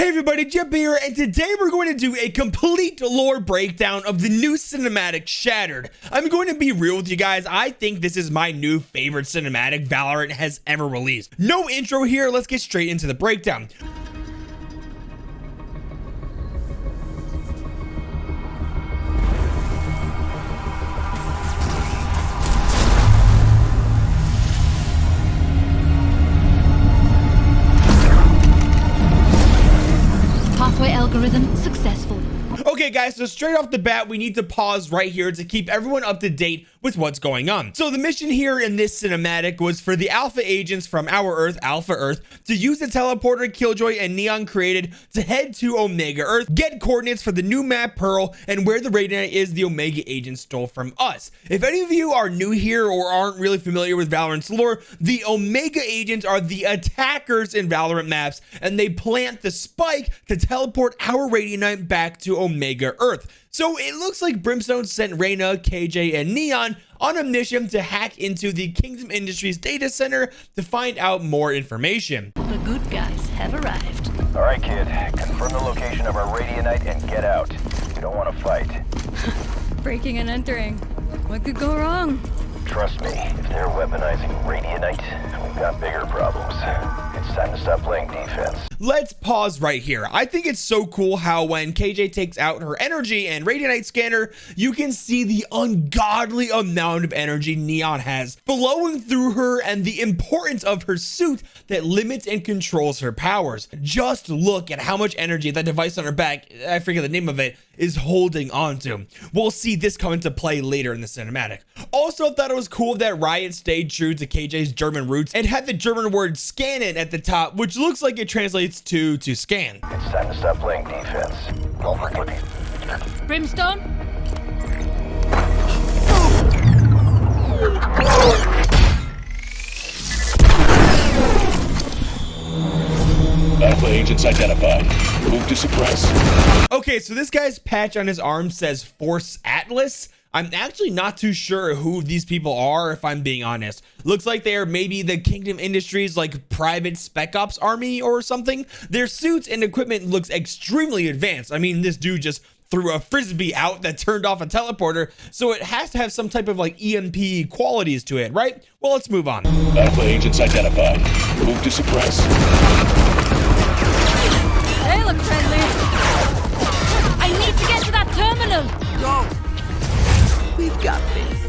Hey everybody, Jeppy here, and today we're going to do a complete lore breakdown of the new cinematic Shattered. I'm going to be real with you guys, I think this is my new favorite cinematic Valorant has ever released. No intro here, let's get straight into the breakdown. Pathway algorithm successful. Okay guys, so straight off the bat, we need to pause right here to keep everyone up to date with what's going on. So the mission here in this cinematic was for the Alpha agents from our Earth, Alpha Earth, to use the teleporter Killjoy and Neon created to head to Omega Earth, get coordinates for the new map Pearl, and where the Radiant is the Omega agents stole from us. If any of you are new here or aren't really familiar with Valorant's lore, the Omega agents are the attackers in Valorant maps, and they plant the spike to teleport our Radiant back to Omega Earth. So it looks like Brimstone sent Reyna, KJ, and Neon on a mission to hack into the Kingdom Industries data center to find out more information. The good guys have arrived. All right, kid. Confirm the location of our Radiant and get out. We don't want to fight. Breaking and entering. What could go wrong? Trust me, if they're weaponizing Radiant, we've got bigger problems. It's time to stop playing defense. Let's pause right here. I think it's so cool how when KJ takes out her energy and Radiant scanner, you can see the ungodly amount of energy Neon has flowing through her and the importance of her suit that limits and controls her powers. Just look at how much energy that device on her back, I forget the name of it, is holding on to. We'll see this come into play later in the cinematic. Also thought it was cool that Riot stayed true to KJ's German roots and had the German word scannen at the top, which looks like it translates to scan. It's time to stop playing defense. Don't forget. Brimstone? Alpha agents identified. Move to suppress. Okay, so this guy's patch on his arm says Force Atlas. I'm actually not too sure who these people are, if I'm being honest. Looks like they are maybe the Kingdom Industries, like private spec ops army or something. Their suits and equipment looks extremely advanced. I mean, this dude just threw a frisbee out that turned off a teleporter, so it has to have some type of like EMP qualities to it, right? Well, let's move on. Alpha agents identified. Move to suppress. They look friendly. I need to get to that terminal. Go! We've got this.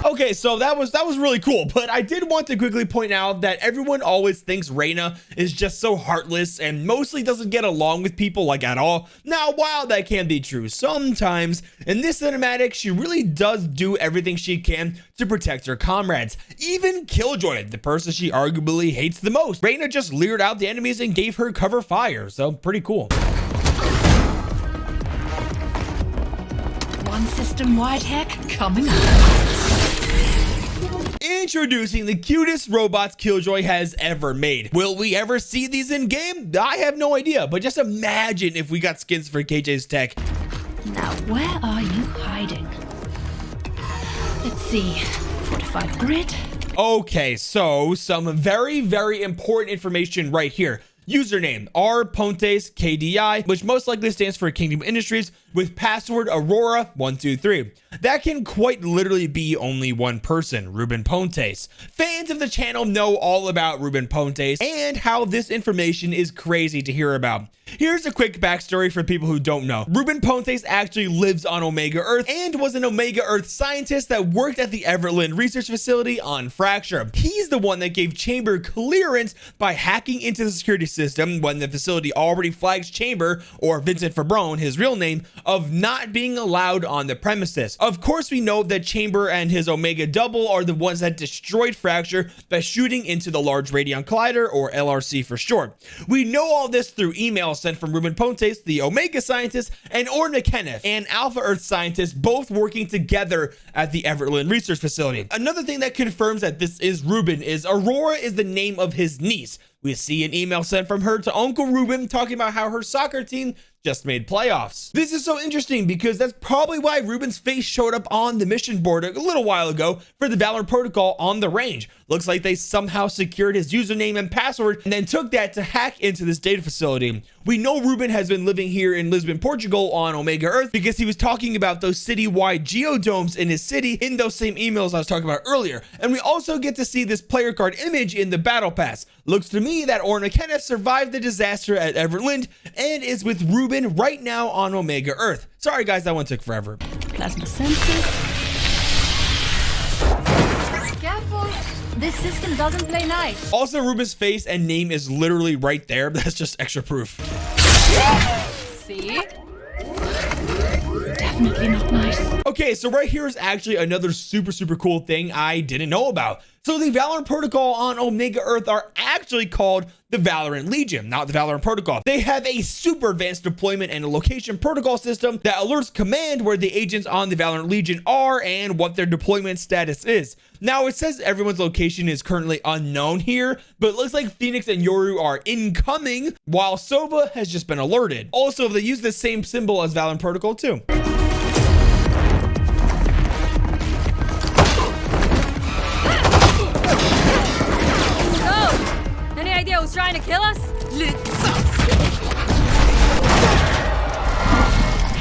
Okay, so that was really cool, but I did want to quickly point out that everyone always thinks Reyna is just so heartless and mostly doesn't get along with people like at all. Now, while that can be true sometimes, in this cinematic, she really does do everything she can to protect her comrades. Even Killjoy, the person she arguably hates the most. Reyna just leered out the enemies and gave her cover fire, so pretty cool. One system-wide hack coming up. Introducing the cutest robots Killjoy has ever made. Will we ever see these in game? I have no idea, but just imagine if we got skins for KJ's tech. Now, where are you hiding? Let's see. 45 grid. Okay, so some very important information right here. Username R Pontes KDI, which most likely stands for Kingdom Industries, with password Aurora123. That can quite literally be only one person, Ruben Pontes. Fans of the channel know all about Ruben Pontes and how this information is crazy to hear about. Here's a quick backstory for people who don't know. Ruben Pontes actually lives on Omega Earth and was an Omega Earth scientist that worked at the Everland Research Facility on Fracture. He's the one that gave Chamber clearance by hacking into the security system when the facility already flags Chamber, or Vincent Fabron, his real name, of not being allowed on the premises. Of course, we know that Chamber and his Omega double are the ones that destroyed Fracture by shooting into the Large Radiant Collider, or LRC for short. We know all this through emails sent from Ruben Pontes, the Omega scientist, and Orna Kenneth, an Alpha Earth scientist, both working together at the Everland Research Facility. Another thing that confirms that this is Ruben is Aurora is the name of his niece. We see an email sent from her to Uncle Ruben talking about how her soccer team just made playoffs. This is so interesting because that's probably why Ruben's face showed up on the mission board a little while ago for the Valorant protocol on the range. Looks like they somehow secured his username and password and then took that to hack into this data facility. We know Ruben has been living here in Lisbon, Portugal on Omega Earth because he was talking about those citywide geodomes in his city in those same emails I was talking about earlier. And we also get to see this player card image in the battle pass. Looks to me that Orna Kenneth survived the disaster at Everland and is with Ruben right now on Omega Earth. Sorry guys, that one took forever. Plasma sensors. Careful. This system doesn't play nice. Also, Ruben's face and name is literally right there. That's just extra proof. See? Definitely not nice. Okay, so right here is actually another super cool thing I didn't know about. So the Valorant protocol on Omega Earth are actually called the Valorant Legion, not the Valorant protocol. They have a super advanced deployment and a location protocol system that alerts command where the agents on the Valorant Legion are and what their deployment status is. Now it says everyone's location is currently unknown here, but it looks like Phoenix and Yoru are incoming while Sova has just been alerted. Also, they use the same symbol as Valorant protocol too. Who's trying to kill us?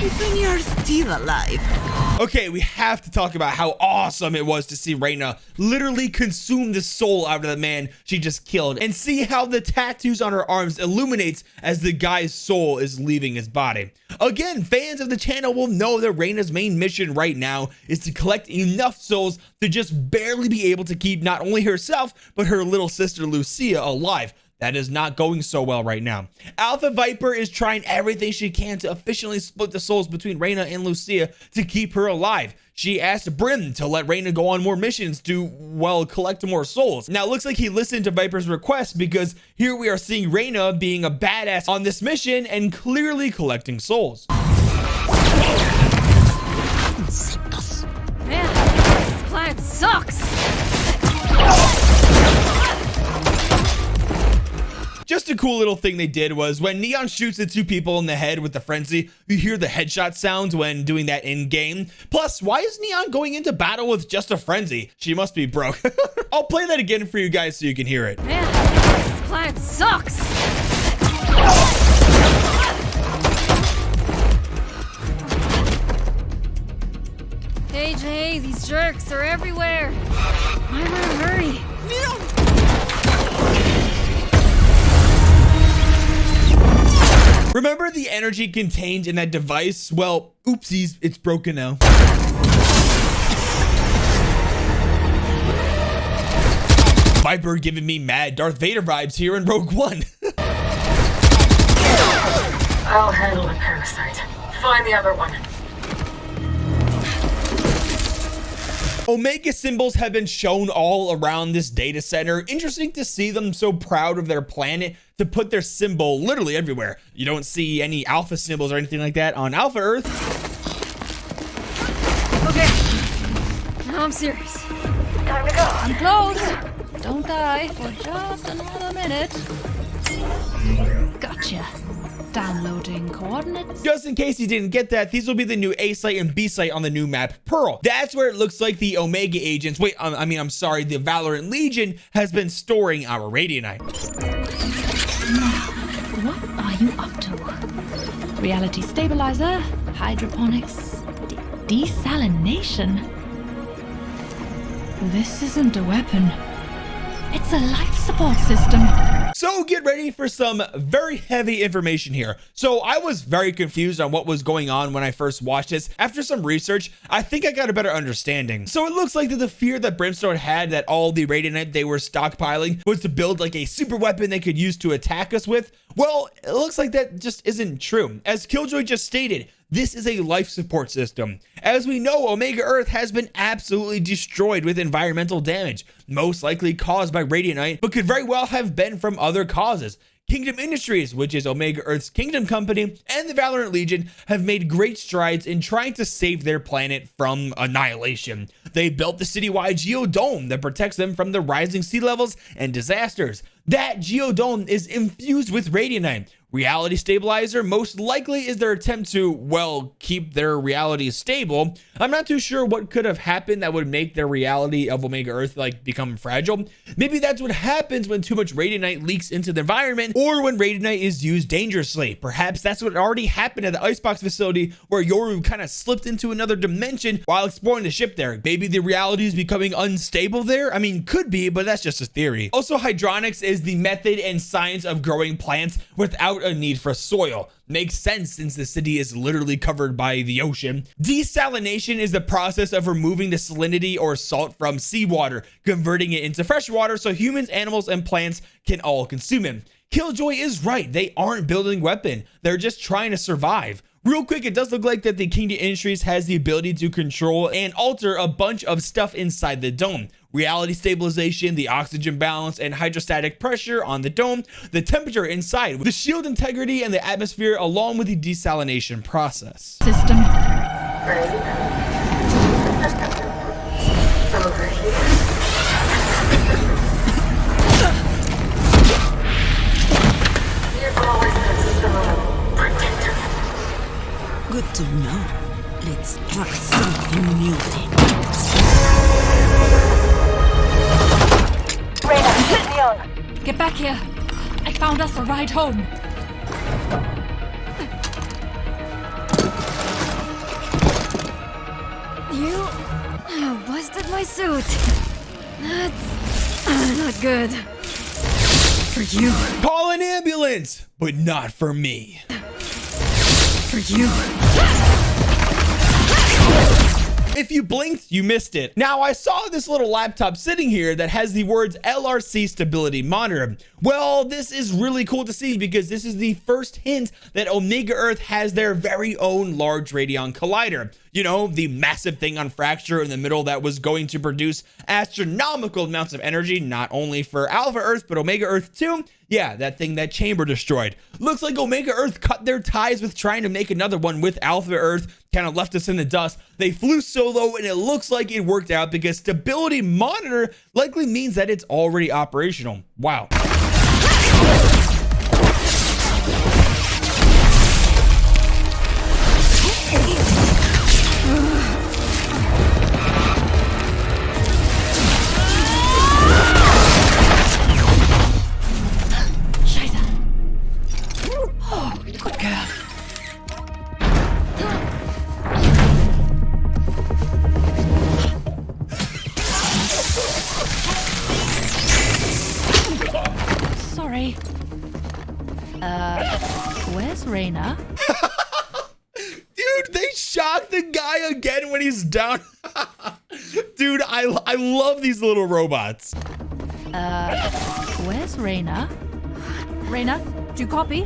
Even you're still alive. Okay, we have to talk about how awesome it was to see Reyna literally consume the soul out of the man she just killed and see how the tattoos on her arms illuminates as the guy's soul is leaving his body. Again, fans of the channel will know that Reyna's main mission right now is to collect enough souls to just barely be able to keep not only herself, but her little sister Lucia alive. That is not going so well right now. Alpha Viper is trying everything she can to efficiently split the souls between Reyna and Lucia to keep her alive. She asked Brim to let Reyna go on more missions to, well, collect more souls. Now, it looks like he listened to Viper's request because here we are seeing Reyna being a badass on this mission and clearly collecting souls. Man, this planet sucks. Just a cool little thing they did was when Neon shoots the two people in the head with the frenzy, you hear the headshot sounds when doing that in game. Plus, why is Neon going into battle with just a frenzy? She must be broke. I'll play that again for you guys so you can hear it. Man, this planet sucks. Hey, these jerks are everywhere. I'm in a hurry. Remember the energy contained in that device? Well, oopsies, it's broken now. Viper giving me mad Darth Vader vibes here in Rogue One. I'll handle the parasite. Find the other one. Omega symbols have been shown all around this data center. Interesting to see them so proud of their planet to put their symbol literally everywhere. You don't see any alpha symbols or anything like that on Alpha Earth. Okay, now I'm serious. Time to go. I'm close. Don't die for just another minute. Gotcha. Downloading coordinates. Just in case you didn't get that, these will be the new A site and B site on the new map Pearl. That's where it looks like the Omega agents, I'm sorry, the Valorant Legion has been storing our Radianite. Now, what are you up to? Reality stabilizer, hydroponics, desalination. This isn't a weapon. It's a life support system. So get ready for some very heavy information here. So I was very confused on what was going on when I first watched this. After some research, I think I got a better understanding. So it looks like that the fear that Brimstone had that all the Radianite they were stockpiling was to build like a super weapon they could use to attack us with. Well, it looks like that just isn't true. As Killjoy just stated, this is a life support system. As we know, Omega Earth has been absolutely destroyed with environmental damage, most likely caused by Radianite, but could very well have been from other causes. Kingdom Industries, which is Omega Earth's Kingdom Company, and the Valorant Legion have made great strides in trying to save their planet from annihilation. They built the citywide geodome that protects them from the rising sea levels and disasters. That geodome is infused with Radianite. Reality stabilizer most likely is their attempt to, well, keep their reality stable. I'm not too sure what could have happened that would make their reality of Omega Earth like become fragile. Maybe that's what happens when too much radianite leaks into the environment, or when radianite is used dangerously. Perhaps that's what already happened at the icebox facility, where Yoru kind of slipped into another dimension while exploring the ship there. Maybe the reality is becoming unstable there. I mean, could be, but that's just a theory. Also, hydroponics is the method and science of growing plants without a need for soil. Makes sense since the city is literally covered by the ocean. Desalination is the process of removing the salinity or salt from seawater, converting it into fresh water so humans, animals, and plants can all consume it. Killjoy is right. They aren't building a weapon. They're just trying to survive. Real quick, it does look like that the Kingdom Industries has the ability to control and alter a bunch of stuff inside the dome. Reality stabilization, the oxygen balance, and hydrostatic pressure on the dome, the temperature inside, the shield integrity, and the atmosphere, along with the desalination process. System. Ready? Over here. You've always been so protective. Good to know. Let's try something new then. Reyna, Leon. Get back here. I found us a ride home. You busted my suit. That's not good. For you. Call an ambulance, but not for me. For you. If you blinked, you missed it. Now, I saw this little laptop sitting here that has the words LRC stability monitor. Well, this is really cool to see because this is the first hint that Omega Earth has their very own Large Hadron Collider. You know, the massive thing on Fracture in the middle that was going to produce astronomical amounts of energy, not only for Alpha Earth, but Omega Earth too. Yeah, that thing that Chamber destroyed. Looks like Omega Earth cut their ties with trying to make another one with Alpha Earth, kind of left us in the dust. They flew solo and it looks like it worked out because stability monitor likely means that it's already operational. Wow. Sorry. Where's Reyna? Dude, they shocked the guy again when he's down. Dude, I love these little robots. Where's Reyna? Reyna, do you copy?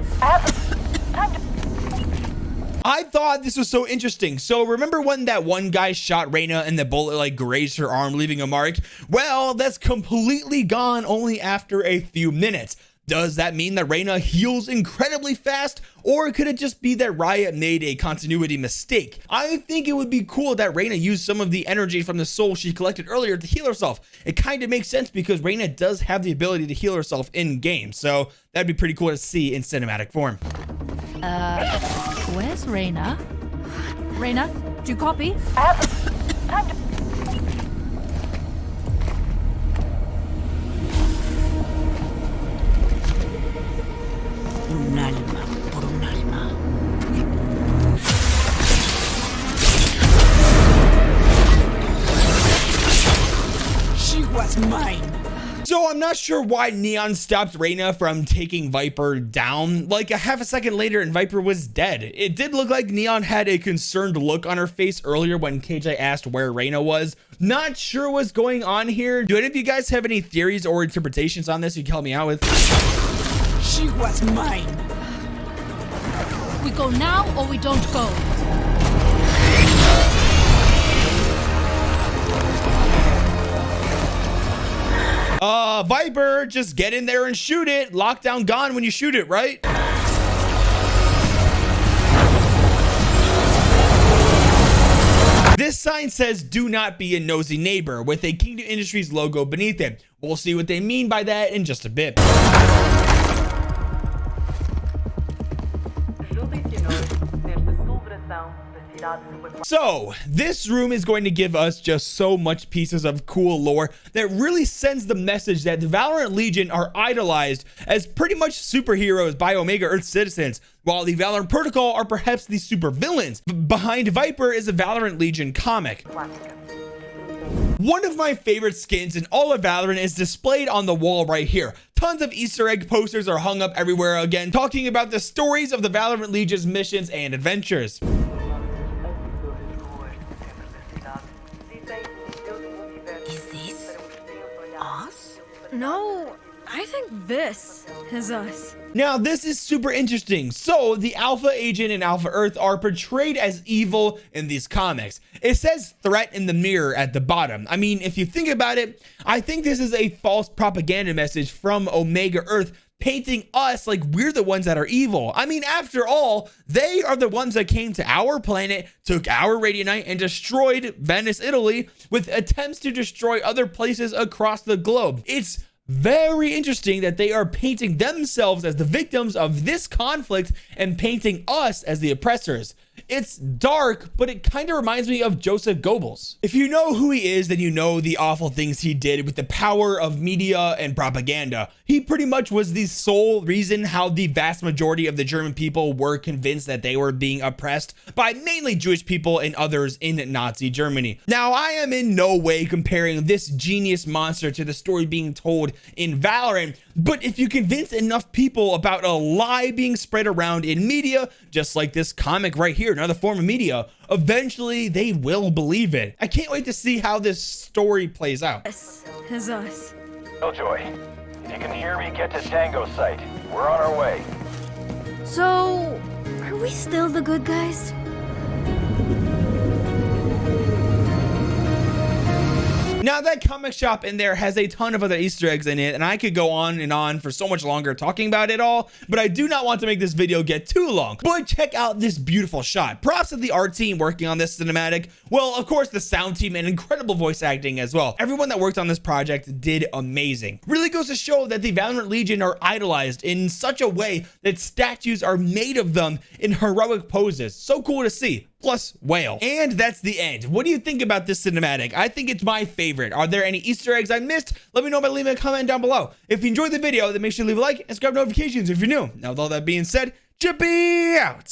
I thought this was so interesting. So remember when that one guy shot Reyna and the bullet like grazed her arm, leaving a mark? Well, that's completely gone only after a few minutes. Does that mean that Reyna heals incredibly fast, or could it just be that Riot made a continuity mistake? I think it would be cool that Reyna used some of the energy from the soul she collected earlier to heal herself. It kind of makes sense because Reyna does have the ability to heal herself in game, so that'd be pretty cool to see in cinematic form. Where's Reyna? Reyna, do you copy? Un alma por un alma. She was mine. So I'm not sure why Neon stopped Reyna from taking Viper down. Like a half a second later and Viper was dead. It did look like Neon had a concerned look on her face earlier when KJ asked where Reyna was. Not sure what's going on here. Do any of you guys have any theories or interpretations on this you can help me out with? She was mine. We go now or we don't go. Viper, just get in there and shoot it. Lockdown gone when you shoot it, right? This sign says, "Do not be a nosy neighbor," with a Kingdom Industries logo beneath it. We'll see what they mean by that in just a bit. So this room is going to give us just so much pieces of cool lore that really sends the message that the Valorant Legion are idolized as pretty much superheroes by Omega Earth citizens, while the Valorant Protocol are perhaps the super villains. Behind Viper is a Valorant Legion comic. One of my favorite skins in all of Valorant is displayed on the wall right here. Tons of Easter egg posters are hung up everywhere again, talking about the stories of the Valorant Legion's missions and adventures. Is this us? No, I think this is us. Now, this is super interesting. So, the Alpha Agent and Alpha Earth are portrayed as evil in these comics. It says threat in the mirror at the bottom. I mean, if you think about it, I think this is a false propaganda message from Omega Earth, painting us like we're the ones that are evil. I mean, after all, they are the ones that came to our planet, took our Radianite, and destroyed Venice, Italy, with attempts to destroy other places across the globe. It's very interesting that they are painting themselves as the victims of this conflict and painting us as the oppressors. It's dark, but it kind of reminds me of Joseph Goebbels. If you know who he is, then you know the awful things he did with the power of media and propaganda. He pretty much was the sole reason how the vast majority of the German people were convinced that they were being oppressed by mainly Jewish people and others in Nazi Germany. Now, I am in no way comparing this genius monster to the story being told in Valorant, but if you convince enough people about a lie being spread around in media, just like this comic right here, another form of media, eventually they will believe it. I can't wait to see how this story plays out. This is us. Killjoy, if you can hear me, get to Tango site. We're on our way. So, are we still the good guys? Now, that comic shop in there has a ton of other Easter eggs in it, and I could go on and on for so much longer talking about it all, but I do not want to make this video get too long. But check out this beautiful shot. Props to the art team working on this cinematic. Well, of course, the sound team and incredible voice acting as well. Everyone that worked on this project did amazing. Really goes to show that the Valorant Legion are idolized in such a way that statues are made of them in heroic poses. So cool to see. Plus whale. And that's the end. What do you think about this cinematic? I think it's my favorite. Are there any Easter eggs I missed? Let me know by leaving a comment down below. If you enjoyed the video, then make sure to leave a like and subscribe notifications if you're new. Now, with all that being said, Jeppy out.